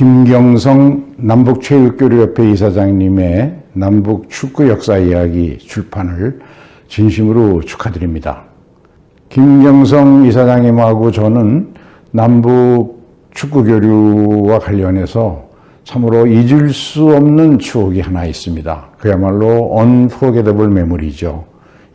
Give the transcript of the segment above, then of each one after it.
김경성 남북체육교류협회 이사장님의 남북 축구 역사 이야기 출판을 진심으로 축하드립니다. 김경성 이사장님하고 저는 남북 축구 교류와 관련해서 참으로 잊을 수 없는 추억이 하나 있습니다. 그야말로 unforgettable memory죠.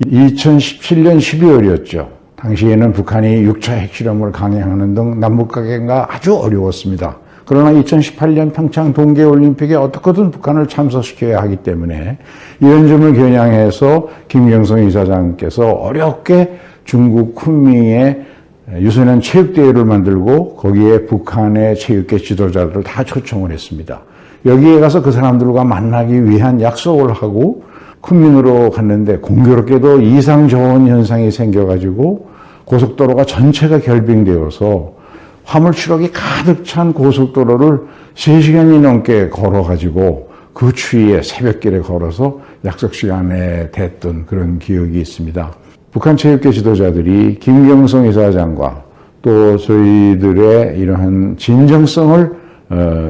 2017년 12월이었죠. 당시에는 북한이 6차 핵실험을 강행하는 등 남북 관계가 아주 어려웠습니다. 그러나 2018년 평창 동계올림픽에 어떻게든 북한을 참석시켜야 하기 때문에 이런 점을 겨냥해서 김경성 이사장께서 어렵게 중국 쿤밍에 유소년 체육대회를 만들고 거기에 북한의 체육계 지도자들을 다 초청을 했습니다. 여기에 가서 그 사람들과 만나기 위한 약속을 하고 쿤밍으로 갔는데 공교롭게도 이상 저온 현상이 생겨가지고 고속도로가 전체가 결빙되어서 화물 추락이 가득 찬 고속도로를 3시간이 넘게 걸어가지고 그 추위에 새벽길에 걸어서 약속 시간에 됐던 그런 기억이 있습니다. 북한 체육계 지도자들이 김경성 이사장과 또 저희들의 이러한 진정성을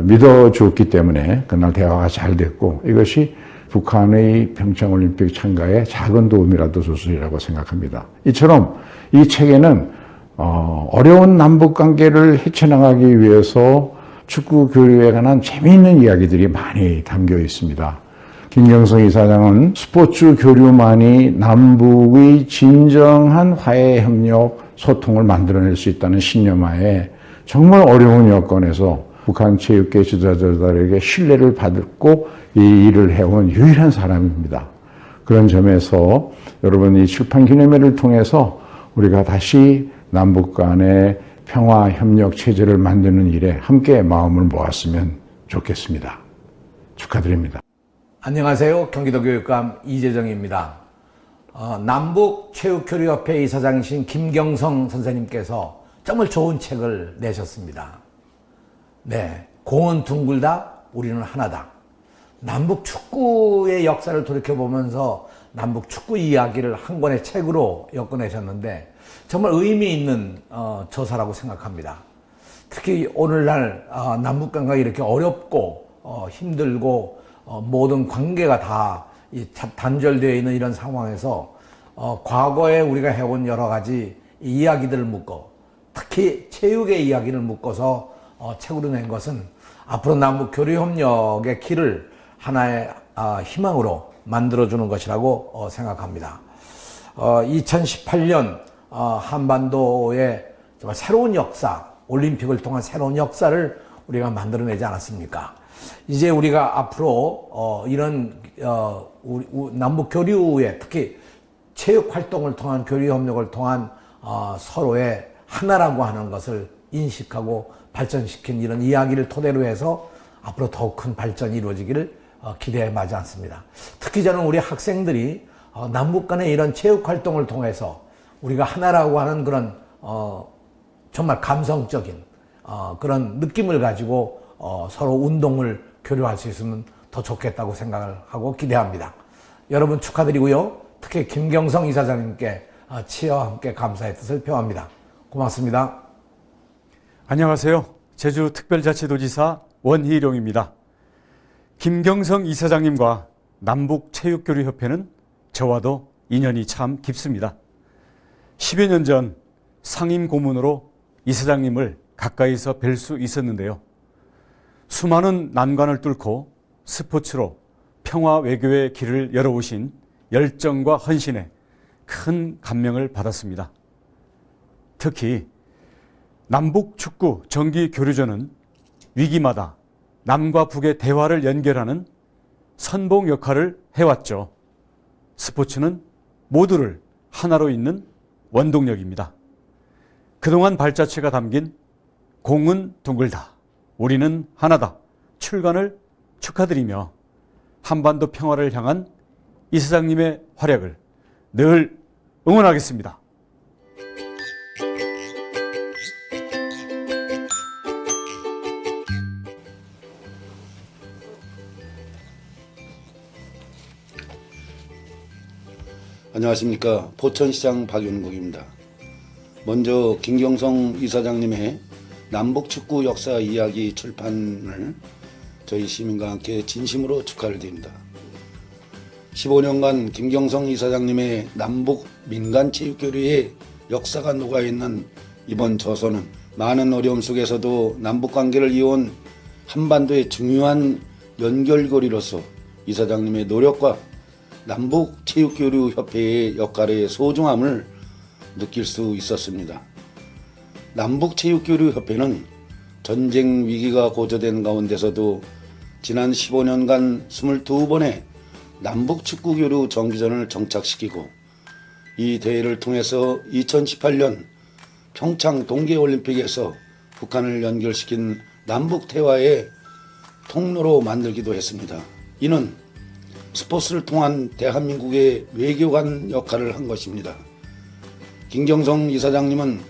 믿어줬기 때문에 그날 대화가 잘 됐고 이것이 북한의 평창올림픽 참가에 작은 도움이라도 줬으리라고 생각합니다. 이처럼 이 책에는 어려운 남북관계를 헤쳐나가기 위해서 축구 교류에 관한 재미있는 이야기들이 많이 담겨 있습니다. 김경성 이사장은 스포츠 교류만이 남북의 진정한 화해, 협력, 소통을 만들어낼 수 있다는 신념하에 정말 어려운 여건에서 북한 체육계 지도자들에게 신뢰를 받고 이 일을 해온 유일한 사람입니다. 그런 점에서 여러분 이 출판 기념회를 통해서 우리가 다시 남북 간의 평화, 협력 체제를 만드는 일에 함께 마음을 모았으면 좋겠습니다. 축하드립니다. 안녕하세요. 경기도 교육감 이재정입니다. 남북체육교류협회 이사장이신 김경성 선생님께서 정말 좋은 책을 내셨습니다. 네, 공은 둥글다, 우리는 하나다. 남북 축구의 역사를 돌이켜보면서 남북 축구 이야기를 한 권의 책으로 엮어내셨는데 정말 의미 있는 저서라고 생각합니다. 특히 오늘날 남북 관계가 이렇게 어렵고 힘들고 모든 관계가 다 단절되어 있는 이런 상황에서 과거에 우리가 해온 여러 가지 이야기들을 묶어 특히 체육의 이야기를 묶어서 책으로 낸 것은 앞으로 남북 교류 협력의 길을 하나의 희망으로 만들어주는 것이라고 생각합니다. 2018년 한반도의 정말 새로운 역사, 올림픽을 통한 새로운 역사를 우리가 만들어내지 않았습니까? 이제 우리가 앞으로 이런 남북 교류에 특히 체육 활동을 통한 교류 협력을 통한 서로의 하나라고 하는 것을 인식하고 발전시킨 이런 이야기를 토대로 해서 앞으로 더욱 큰 발전이 이루어지기를 기대해 마지 않습니다. 특히 저는 우리 학생들이 남북 간의 이런 체육 활동을 통해서 우리가 하나라고 하는 그런 정말 감성적인 그런 느낌을 가지고 서로 운동을 교류할 수 있으면 더 좋겠다고 생각을 하고 기대합니다. 여러분 축하드리고요. 특히 김경성 이사장님께 치여와 함께 감사의 뜻을 표합니다. 고맙습니다. 안녕하세요. 제주특별자치도지사 원희룡입니다. 김경성 이사장님과 남북체육교류협회는 저와도 인연이 참 깊습니다. 10여 년 전 상임 고문으로 이사장님을 가까이서 뵐 수 있었는데요. 수많은 난관을 뚫고 스포츠로 평화 외교의 길을 열어오신 열정과 헌신에 큰 감명을 받았습니다. 특히 남북축구 정기교류전은 위기마다 남과 북의 대화를 연결하는 선봉 역할을 해왔죠. 스포츠는 모두를 하나로 잇는 원동력입니다. 그동안 발자취가 담긴 공은 둥글다, 우리는 하나다 출간을 축하드리며 한반도 평화를 향한 이사장님의 활약을 늘 응원하겠습니다. 안녕하십니까. 포천시장 박윤국입니다. 먼저 김경성 이사장님의 남북축구 역사 이야기 출판을 저희 시민과 함께 진심으로 축하를 드립니다. 15년간 김경성 이사장님의 남북 민간체육교류의 역사가 녹아있는 이번 저서는 많은 어려움 속에서도 남북관계를 이어온 한반도의 중요한 연결고리로서 이사장님의 노력과 남북체육교류협회의 역할의 소중함을 느낄 수 있었습니다. 남북체육교류협회는 전쟁 위기가 고조된 가운데서도 지난 15년간 22번의 남북축구교류 정기전을 정착시키고 이 대회를 통해서 2018년 평창 동계올림픽에서 북한을 연결시킨 남북대화의 통로로 만들기도 했습니다. 이는 스포츠를 통한 대한민국의 외교관 역할을 한 것입니다. 김경성 이사장님은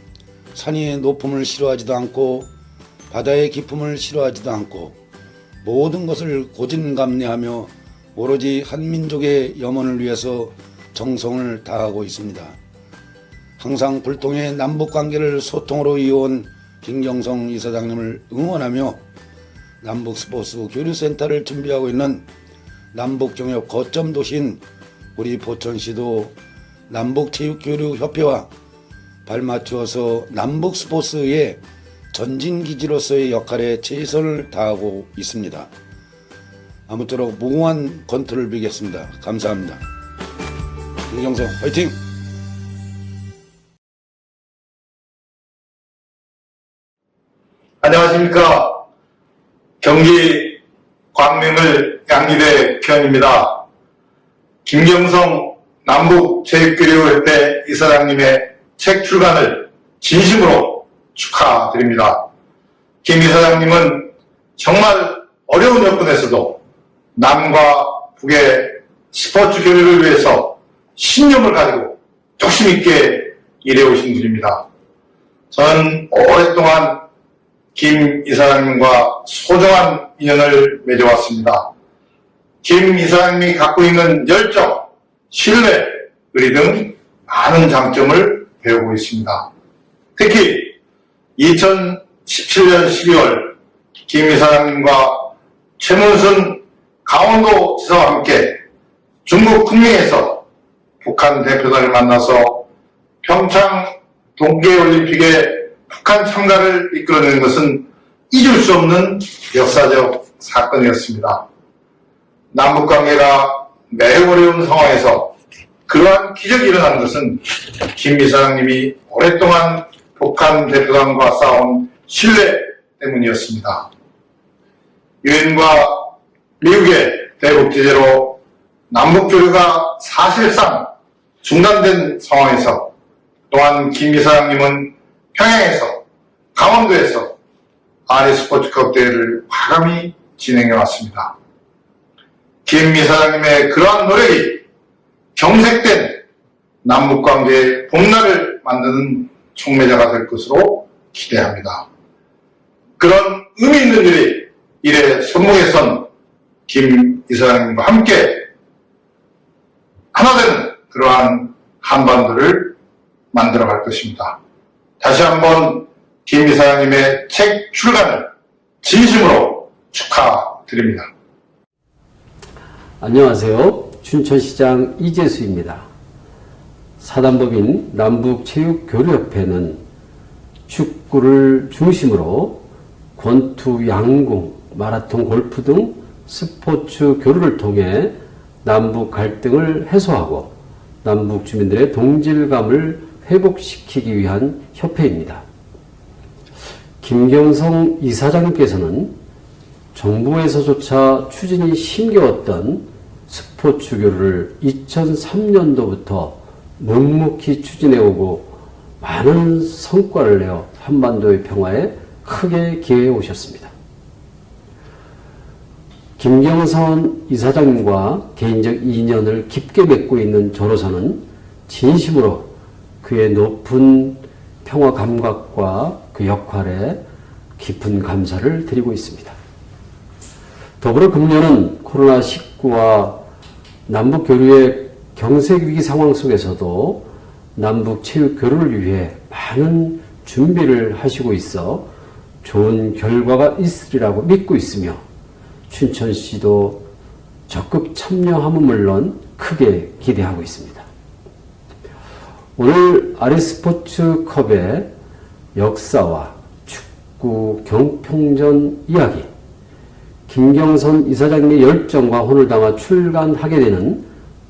산의 높음을 싫어하지도 않고 바다의 깊음을 싫어하지도 않고 모든 것을 고진감래하며 오로지 한민족의 염원을 위해서 정성을 다하고 있습니다. 항상 불통의 남북관계를 소통으로 이어온 김경성 이사장님을 응원하며 남북스포츠 교류센터를 준비하고 있는 남북경협 거점 도시인 우리 포천시도 남북체육교류협회와 발맞추어서 남북스포츠의 전진기지로서의 역할에 최선을 다하고 있습니다. 아무쪼록 무궁한 건투를 빌겠습니다. 감사합니다. 김경성 화이팅! 안녕하십니까. 경기 광명을 양기대 편입니다. 김경성 남북체육교류협회 이사장님의 책 출간을 진심으로 축하드립니다. 김 이사장님은 정말 어려운 여건에서도 남과 북의 스포츠 교류를 위해서 신념을 가지고 욕심 있게 일해오신 분입니다. 저는 오랫동안 김 이사장님과 소중한 인연을 맺어왔습니다. 김 이사장님이 갖고 있는 열정, 신뢰, 의리 등 많은 장점을 배우고 있습니다. 특히 2017년 12월 김 이사장님과 최문순 강원도 지사와 함께 중국 kunming에서 북한 대표단을 만나서 평창 동계올림픽의 북한 참가를 이끌어내는 것은 잊을 수 없는 역사적 사건이었습니다. 남북관계가 매우 어려운 상황에서 그러한 기적이 일어난 것은 김 이사장님이 오랫동안 북한 대표단과 쌓아온 신뢰 때문이었습니다. 유엔과 미국의 대북 제재로 남북교류가 사실상 중단된 상황에서 또한 김 이사장님은 평양에서, 강원도에서 아리스포츠컵 대회를 과감히 진행해 왔습니다. 김 이사장님의 그러한 노력이 경색된 남북관계의 봄날을 만드는 촉매자가 될 것으로 기대합니다. 그런 의미 있는 일이 이래 선봉에 선 김 이사장님과 함께 하나 되는 그러한 한반도를 만들어갈 것입니다. 다시 한번 김 이사장님의 책 출간을 진심으로 축하드립니다. 안녕하세요. 춘천시장 이재수입니다. 사단법인 남북체육교류협회는 축구를 중심으로 권투, 양궁, 마라톤, 골프 등 스포츠 교류를 통해 남북 갈등을 해소하고 남북 주민들의 동질감을 회복시키기 위한 협회입니다. 김경성 이사장님께서는 정부에서조차 추진이 힘겨웠던 스포츠 교류를 2003년도부터 묵묵히 추진해오고 많은 성과를 내어 한반도의 평화에 크게 기여해 오셨습니다. 김경선 이사장님과 개인적 인연을 깊게 맺고 있는 저로서는 진심으로 그의 높은 평화 감각과 그 역할에 깊은 감사를 드리고 있습니다. 더불어 금년은 코로나19와 남북 교류의 경색위기 상황 속에서도 남북 체육 교류를 위해 많은 준비를 하시고 있어 좋은 결과가 있으리라고 믿고 있으며 춘천시도 적극 참여함은 물론 크게 기대하고 있습니다. 오늘 아리스포츠컵의 역사와 축구 경평전 이야기, 김경선 이사장님의 열정과 혼을 담아 출간하게 되는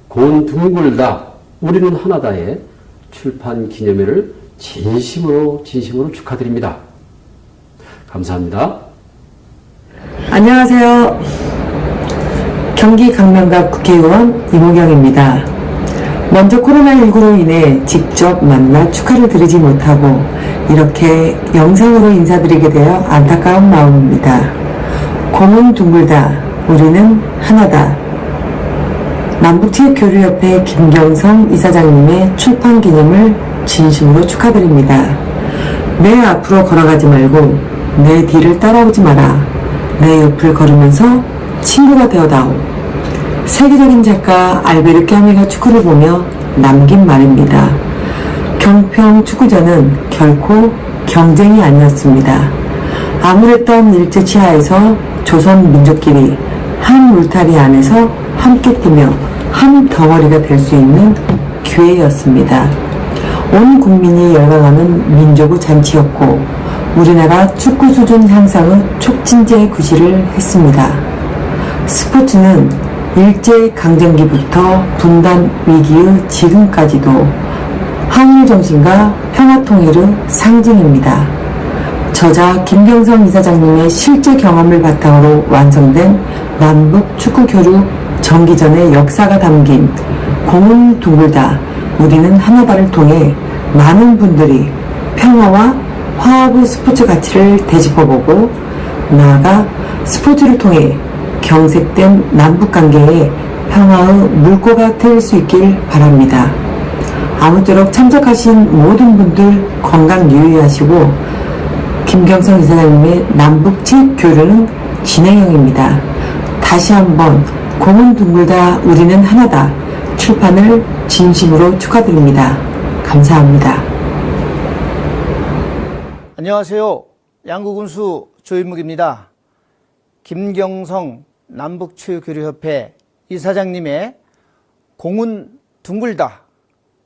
고운 둥글다 우리는 하나다의 출판 기념회를 진심으로 축하드립니다. 감사합니다. 안녕하세요. 경기 강남갑 국회의원 이모경입니다. 먼저 코로나19로 인해 직접 만나 축하를 드리지 못하고 이렇게 영상으로 인사드리게 되어 안타까운 마음입니다. 공은 둥글다, 우리는 하나다. 남북체육교류협회 김경성 이사장님의 출판 기념을 진심으로 축하드립니다. 내 앞으로 걸어가지 말고 내 뒤를 따라오지 마라. 내 옆을 걸으면서 친구가 되어다오. 세계적인 작가 알베르 까미가 축구를 보며 남긴 말입니다. 경평 축구전은 결코 경쟁이 아니었습니다. 암울했던 일제치하에서 조선 민족끼리 한 울타리 안에서 함께 뛰며 한 덩어리가 될 수 있는 기회였습니다. 온 국민이 열광하는 민족의 잔치였고 우리나라 축구 수준 향상의 촉진제 구실을 했습니다. 스포츠는 일제강점기부터 분단 위기의 지금까지도 항일정신과 평화통일의 상징입니다. 저자 김경성 이사장님의 실제 경험을 바탕으로 완성된 남북축구교류 정기전의 역사가 담긴 공은 둥글다 우리는 하나다를 통해 많은 분들이 평화와 화합의 스포츠 가치를 되짚어보고 나아가 스포츠를 통해 경색된 남북관계에 평화의 물꼬가 트일 수 있길 바랍니다. 아무쪼록 참석하신 모든 분들 건강 유의하시고 김경성 이사장님의 남북체육교류는 진행형입니다. 다시 한번 공은 둥글다 우리는 하나다 출판을 진심으로 축하드립니다. 감사합니다. 안녕하세요. 양구군수 조인묵입니다. 김경성 남북체육교류협회 이사장님의 공은 둥글다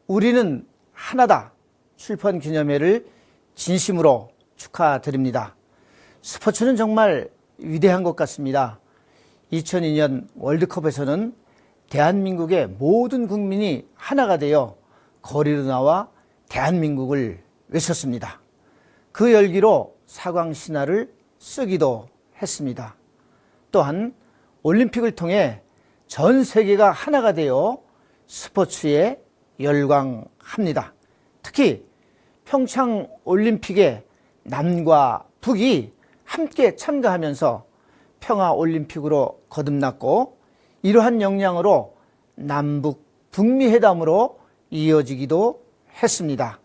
우리는 하나다 출판 기념회를 진심으로 축하드립니다. 스포츠는 정말 위대한 것 같습니다. 2002년 월드컵에서는 대한민국의 모든 국민이 하나가 되어 거리로 나와 대한민국을 외쳤습니다. 그 열기로 사광신화를 쓰기도 했습니다. 또한 올림픽을 통해 전 세계가 하나가 되어 스포츠에 열광합니다. 특히 평창 올림픽에 남과 북이 함께 참가하면서 평화올림픽으로 거듭났고 이러한 역량으로 남북 북미회담으로 이어지기도 했습니다.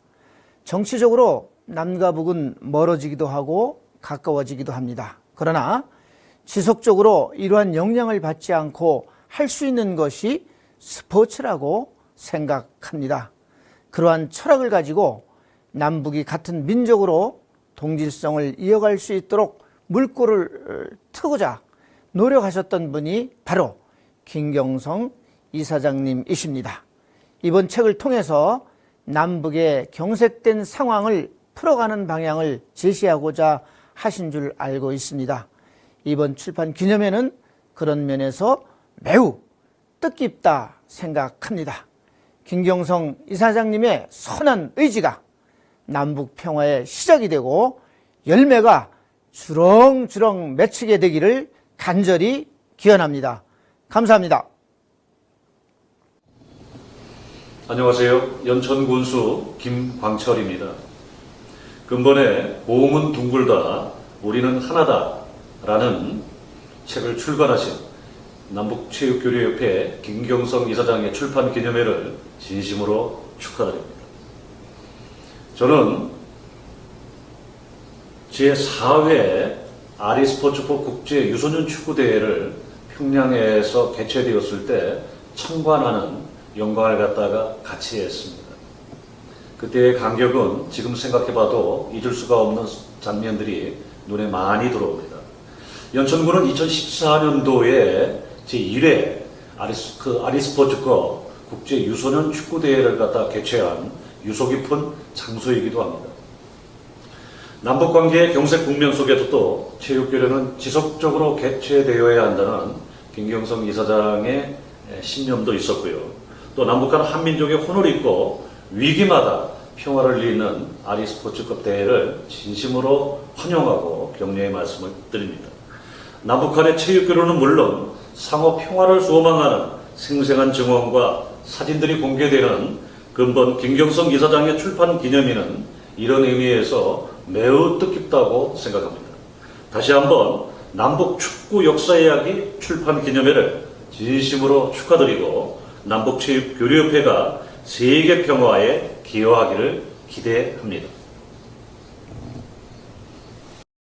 정치적으로 남과 북은 멀어지기도 하고 가까워지기도 합니다. 그러나 지속적으로 이러한 영향을 받지 않고 할 수 있는 것이 스포츠라고 생각합니다. 그러한 철학을 가지고 남북이 같은 민족으로 동질성을 이어갈 수 있도록 물꼬를 트고자 노력하셨던 분이 바로 김경성 이사장님이십니다. 이번 책을 통해서 남북의 경색된 상황을 풀어가는 방향을 제시하고자 하신 줄 알고 있습니다. 이번 출판 기념회는 그런 면에서 매우 뜻깊다 생각합니다. 김경성 이사장님의 선한 의지가 남북 평화의 시작이 되고 열매가 주렁주렁 맺히게 되기를 간절히 기원합니다. 감사합니다. 안녕하세요. 연천군수 김광철입니다. 근본에 공은 둥글다 우리는 하나다 라는 책을 출간하신 남북체육교류협회 김경성 이사장의 출판 기념회를 진심으로 축하드립니다. 저는 제4회 아리스포츠법 국제 유소년 축구대회를 평양에서 개최되었을 때 참관하는 영광을 갖다가 같이 했습니다. 그때의 감격은 지금 생각해봐도 잊을 수가 없는 장면들이 눈에 많이 들어옵니다. 연천군은 2014년도에 제1회 아리스포츠컵 국제 유소년 축구대회를 갖다 개최한 유서 깊은 장소이기도 합니다. 남북관계의 경색 국면 속에서도 체육교류는 지속적으로 개최되어야 한다는 김경성 이사장의 신념도 있었고요. 또 남북한 한민족의 혼을 잇고 위기마다 평화를 이루는 아리스포츠컵 대회를 진심으로 환영하고 격려의 말씀을 드립니다. 남북한의 체육교류는 물론 상호 평화를 소망하는 생생한 증언과 사진들이 공개되는 근본 김경성 이사장의 출판 기념일은 이런 의미에서 매우 뜻깊다고 생각합니다. 다시 한번 남북 축구 역사 이야기 출판 기념회를 진심으로 축하드리고 남북체육교류협회가 세계 평화에 기여하기를 기대합니다.